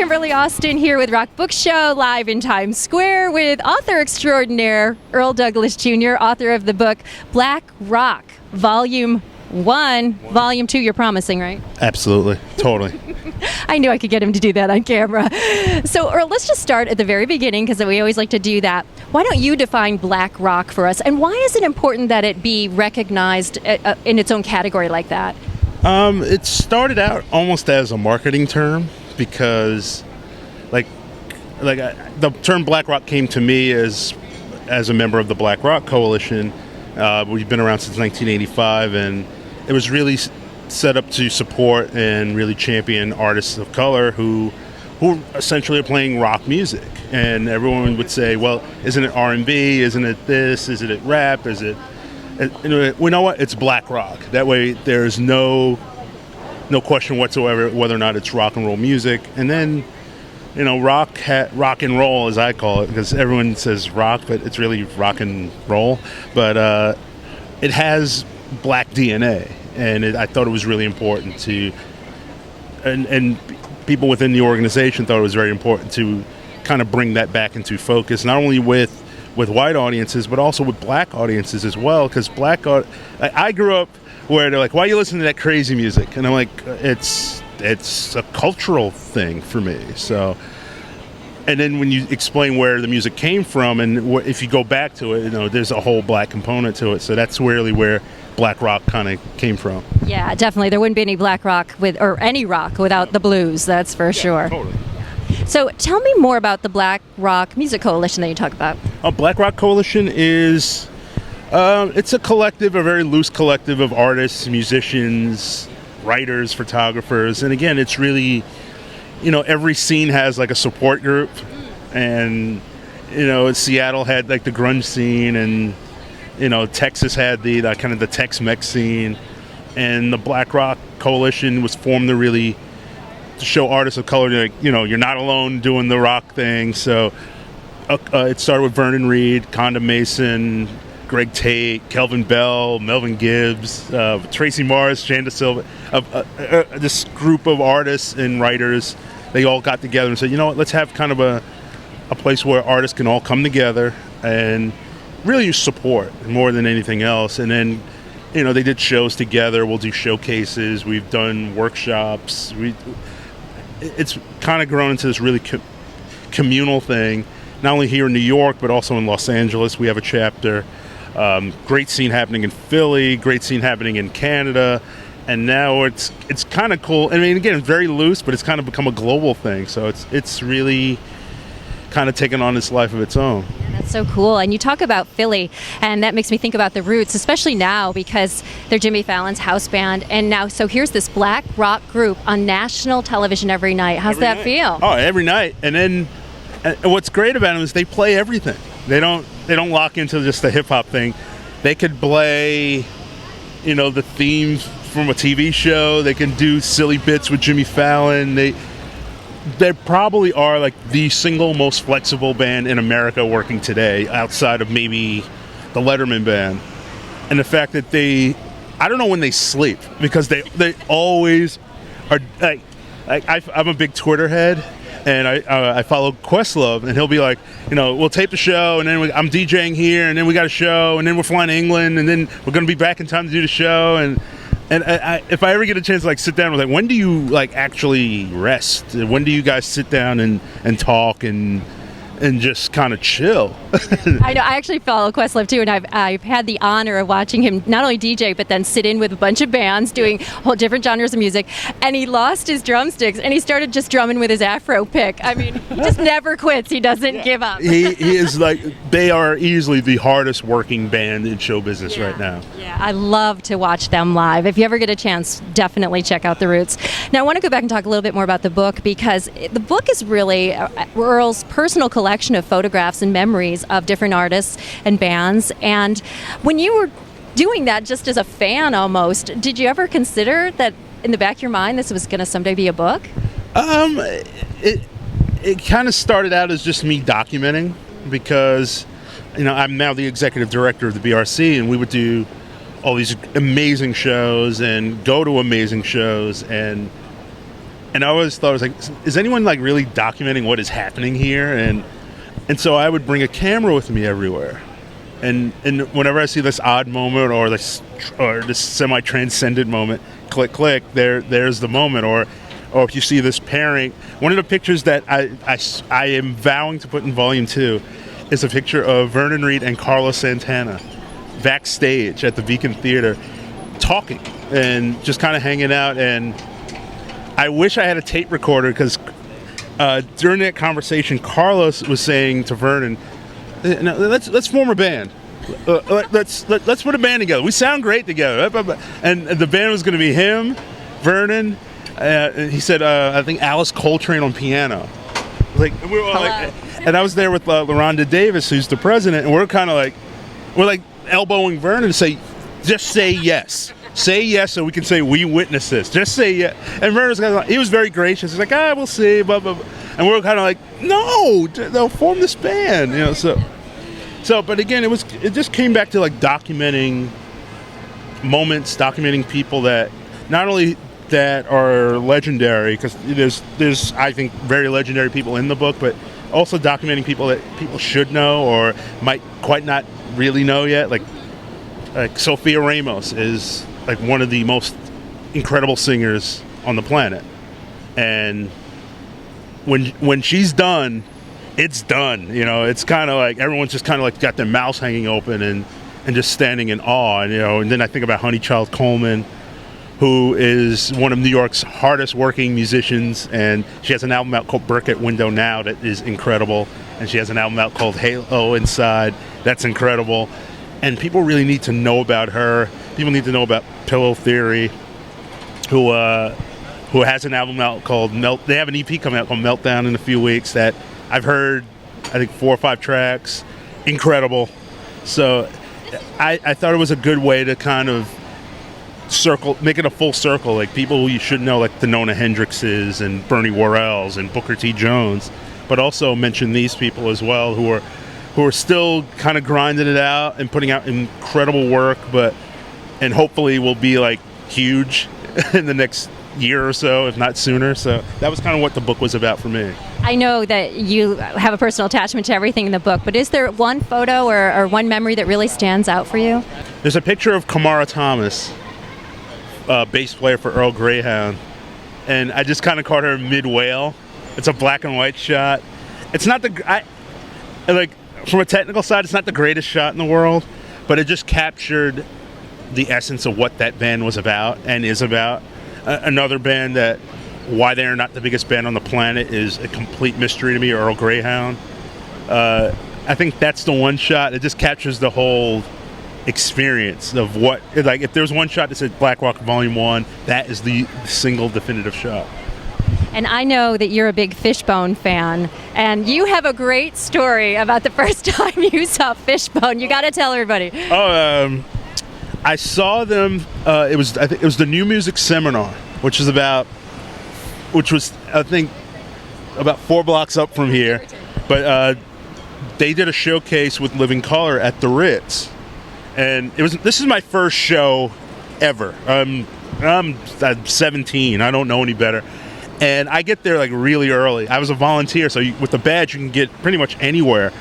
Kimberly Austin here with Rock Book Show, live in Times Square with author extraordinaire Earl Douglas Jr., author of the book Black Rock, Volume 1. Volume 2 you're promising, right? Absolutely. Totally. I knew I could get him to do that on camera. So, Earl, let's just start at the very beginning because we always like to do that. Why don't you define black rock for us, and why is it important that it be recognized in its own category like that? It started out almost as a marketing term because, the term black rock came to me as a member of the Black Rock Coalition. We've been around since 1985, and it was really set up to support and really champion artists of color who essentially are playing rock music. And everyone would say, well, isn't it R&B? Isn't it this? Isn't it rap? Is it... We know what? It's black rock. That way there's no question whatsoever whether or not it's rock and roll music. And then, rock and roll, as I call it, because everyone says rock, but it's really rock and roll. But it has black DNA, and I thought it was really important to, and people within the organization thought it was very important to kind of bring that back into focus, not only with white audiences, but also with black audiences as well, because I grew up where they're like, why are you listening to that crazy music? And I'm like, it's a cultural thing for me. So, and then when you explain where the music came from, and if you go back to it, there's a whole black component to it. So that's really where black rock kind of came from. Yeah, definitely. There wouldn't be any black rock or any rock without the blues, that's for sure. Totally. So tell me more about the Black Rock Music Coalition that you talk about. Black Rock Coalition is, it's a collective, a very loose collective of artists, musicians, writers, photographers. And again, it's really, every scene has like a support group. And, Seattle had like the grunge scene, and, Texas had the kind of the Tex-Mex scene. And the Black Rock Coalition was formed to show artists of color that, you're not alone doing the rock thing. So it started with Vernon Reid, Conda Mason, Greg Tate, Kelvin Bell, Melvin Gibbs, Tracy Morris, Shanda Silva. This group of artists and writers, they all got together and said, let's have kind of a place where artists can all come together and really support more than anything else. And then, they did shows together. We'll do showcases. We've done workshops. It's kind of grown into this really communal thing, not only here in New York, but also in Los Angeles. We have a chapter. Great scene happening in Philly, great scene happening in Canada, and now it's kind of cool. I mean, again, it's very loose, but it's kind of become a global thing. So it's really kind of taken on this life of its own. That's so cool. And you talk about Philly, and that makes me think about the Roots, especially now because they're Jimmy Fallon's house band. And now, so here's this black rock group on national television every night. How's that feel? Oh, every night. And then what's great about them is they play everything. They don't lock into just the hip hop thing. They could play, the theme from a TV show. They can do silly bits with Jimmy Fallon. They probably are like the single most flexible band in America working today, outside of maybe the Letterman band. And the fact that I don't know when they sleep, because they always are I'm a big Twitter head, and I follow Questlove, and he'll be like, we'll tape the show, and then I'm DJing here, and then we got a show, and then we're flying to England, and then we're going to be back in time to do the show. And if I ever get a chance to sit down with when do you actually rest? When do you guys sit down and talk and just kind of chill? I know. I actually follow Questlove too, and I've had the honor of watching him not only DJ but then sit in with a bunch of bands doing whole different genres of music. And he lost his drumsticks and he started just drumming with his Afro pick. I mean, he just never quits. He doesn't give up. He is they are easily the hardest working band in show business right now. Yeah, I love to watch them live. If you ever get a chance, definitely check out the Roots. Now, I want to go back and talk a little bit more about the book, because the book is really Earl's personal collection of photographs and memories of different artists and bands. And when you were doing that just as a fan almost, did you ever consider that in the back of your mind this was going to someday be a book? It kind of started out as just me documenting, because I'm now the executive director of the BRC, and we would do all these amazing shows and go to amazing shows, and And I always thought, I was like, is anyone like really documenting what is happening here? And so I would bring a camera with me everywhere. And whenever I see this odd moment or this semi-transcendent moment, click, there's the moment. Or if you see this pairing, one of the pictures that I am vowing to put in volume 2 is a picture of Vernon Reid and Carlos Santana backstage at the Beacon Theater talking and just kind of hanging out. And I wish I had a tape recorder, because during that conversation, Carlos was saying to Vernon, let's form a band. Let's put a band together. We sound great together. And the band was going to be him, Vernon. He said, I think Alice Coltrane on piano. Like, we were like, and I was there with LaRonda Davis, who's the president, and we're elbowing Vernon to say, just say yes. Say yes so we can say we witnessed this. Just say yes. And Vernon's kind of like, he was very gracious. He's like, we'll see, blah, blah, blah. And we're kind of like, no, they'll form this band, So, but again, it just came back to like documenting moments, documenting people that not only that are legendary, because there's I think very legendary people in the book, but also documenting people that people should know or might quite not really know yet. Like Sophia Ramos is like one of the most incredible singers on the planet, and when she's done, it's done. It's kind of like everyone's just kind of like got their mouths hanging open and just standing in awe. And then I think about Honeychild Coleman, who is one of New York's hardest working musicians, and she has an album out called Burkett Window Now that is incredible, and she has an album out called Halo Inside that's incredible. And people really need to know about her. People need to know about Pillow Theory, who has an album out called They have an EP coming out called Meltdown in a few weeks that I've heard, I think 4 or 5 tracks. Incredible. So I thought it was a good way to kind of make it a full circle, like people who you should know, like the Nona Hendryxes and Bernie Worrells and Booker T. Jones, but also mention these people as well who are still kind of grinding it out and putting out incredible work, and hopefully will be like huge in the next year or so, if not sooner. So that was kind of what the book was about for me. I know that you have a personal attachment to everything in the book, but is there one photo or one memory that really stands out for you? There's a picture of Kamara Thomas, bass player for Earl Greyhound, and I just kind of caught her mid-wail. It's a black and white shot. It's not from a technical side, it's not the greatest shot in the world, but it just captured the essence of what that band was about and is about. Another band that, why they're not the biggest band on the planet, is a complete mystery to me, Earl Greyhound. I think that's the one shot. It just captures the whole experience of what, like, if there's one shot that said Black Rock Volume 1, that is the single definitive shot. And I know that you're a big Fishbone fan, and you have a great story about the first time you saw Fishbone. You got to tell everybody. I saw them. I think it was the New Music Seminar, which was I think about 4 blocks up from here. But they did a showcase with Living Colour at the Ritz, and this is my first show ever. I'm 17. I don't know any better. And I get there like really early. I was a volunteer, so with the badge you can get pretty much anywhere.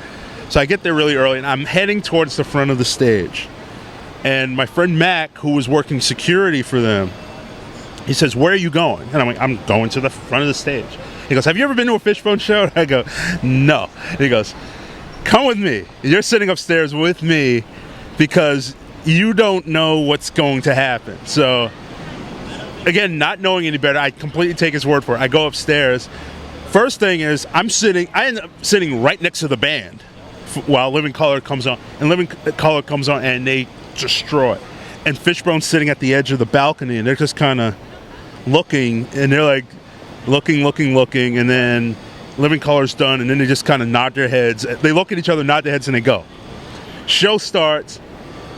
So I get there really early, and I'm heading towards the front of the stage. And my friend Mac, who was working security for them, he says, "Where are you going?" And I'm like, "I'm going to the front of the stage." He goes, "Have you ever been to a Fishbone show?" And I go, "No." And he goes, "Come with me. You're sitting upstairs with me because you don't know what's going to happen." So again, not knowing any better, I completely take his word for it. I go upstairs. First thing is, I end up sitting right next to the band while Living Colour comes on. And Living Colour comes on, and they destroy it. And Fishbone's sitting at the edge of the balcony, and they're just kind of looking, and they're like looking, and then Living Colour's done, and then they just kind of nod their heads. They look at each other, nod their heads, and they go. Show starts.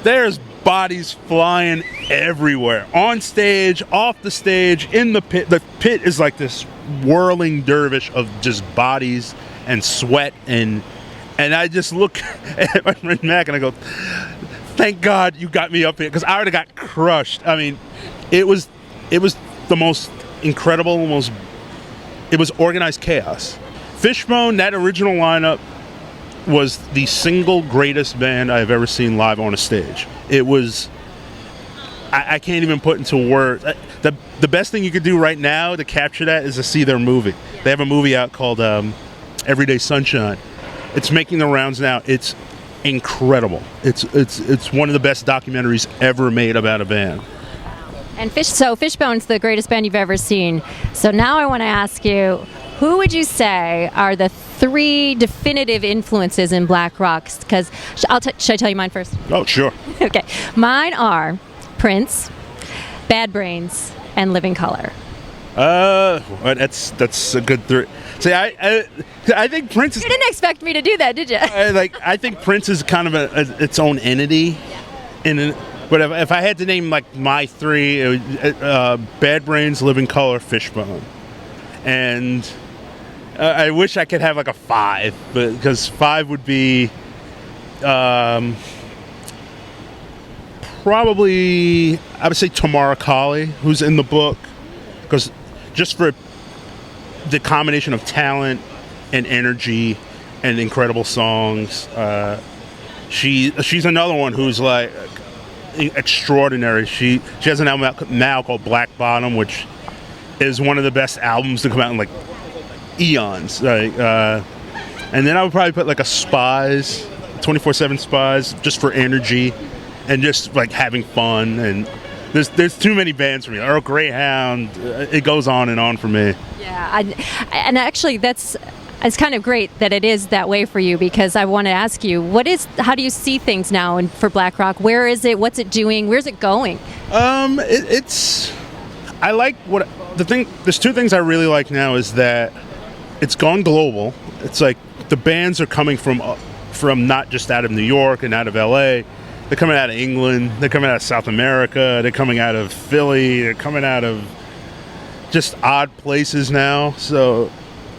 There's bodies flying everywhere, on stage, off the stage, in the pit. The pit is like this whirling dervish of just bodies and sweat, and I just look at my friend Mac and I go, "Thank God you got me up here," because I already got crushed. I mean, it was the most incredible, most it was organized chaos. Fishbone, that original lineup, was the single greatest band I've ever seen live on a stage. It was, I can't even put into words. The best thing you could do right now to capture that is to see their movie. They have a movie out called Everyday Sunshine. It's making the rounds now. It's incredible. It's one of the best documentaries ever made about a band. And Fishbone's the greatest band you've ever seen. So now I want to ask you, who would you say are the 3 definitive influences in black rock? Because should I tell you mine first? Oh, sure. Okay. Mine are Prince, Bad Brains, and Living Colour. That's a good 3. See, I think Prince is... You didn't expect me to do that, did you? I think Prince is kind of its own entity. But if I had to name like my 3, it would, Bad Brains, Living Colour, Fishbone. And I wish I could have like a 5, because 5 would be probably, I would say Tamara Kali, who's in the book, because just for the combination of talent and energy and incredible songs, she's another one who's like extraordinary. She has an album now called Black Bottom, which is one of the best albums to come out in like eons. And then I would probably put like a Spies, 24/7 Spies, just for energy and just like having fun. And there's too many bands for me. Earl Greyhound, it goes on and on for me. Yeah, and actually it's kind of great that it is that way for you, because I want to ask you, how do you see things now for black rock? Where is it? What's it doing? Where's it going? I like there's 2 things I really like now is that it's gone global. It's like the bands are coming from not just out of New York and out of LA. They're coming out of England. They're coming out of South America. They're coming out of Philly. They're coming out of just odd places now. So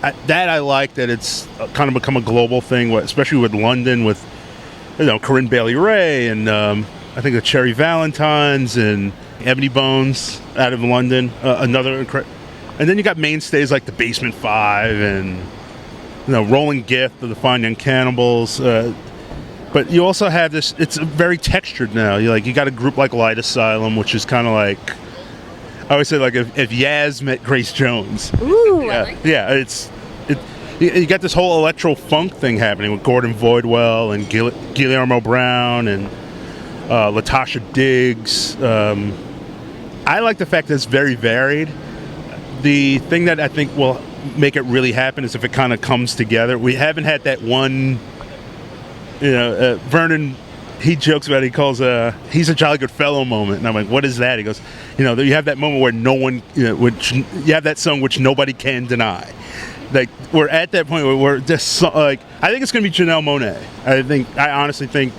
I like that it's kind of become a global thing, especially with London, with Corinne Bailey Rae and I think the Cherry Valentines and Ebony Bones out of London. And then you got mainstays like the Basement 5 and Rolling Gift of the Fine Young Cannibals. But you also have this. It's very textured now. You got a group like Light Asylum, which is kind of like, I always say, like if Yaz met Grace Jones. Ooh, yeah, I like that. Yeah. You got this whole electro funk thing happening with Gordon Voidwell and Guillermo Brown and Latasha Diggs. I like the fact that it's very varied. The thing that I think will make it really happen is if it kind of comes together. We haven't had that one. Vernon, he jokes about it, he calls he's a jolly good fellow moment, and I'm like, what is that? He goes, you have that moment where no one, which you have that song which nobody can deny. Like we're at that point where we're just like, I think it's gonna be Janelle Monáe. I honestly think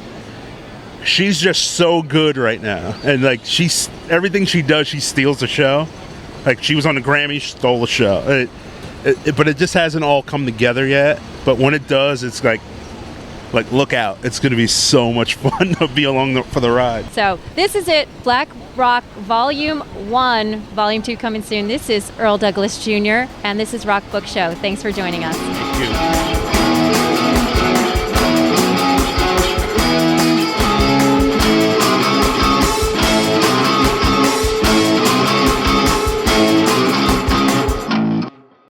she's just so good right now, and like everything she does, she steals the show. Like she was on the Grammy, she stole the show. But it just hasn't all come together yet. But when it does, it's like look out. It's going to be so much fun to be along for the ride. So this is it. Black Rock Volume 1, Volume 2 coming soon. This is Earl Douglas Jr., and this is Rock Book Show. Thanks for joining us. Thank you.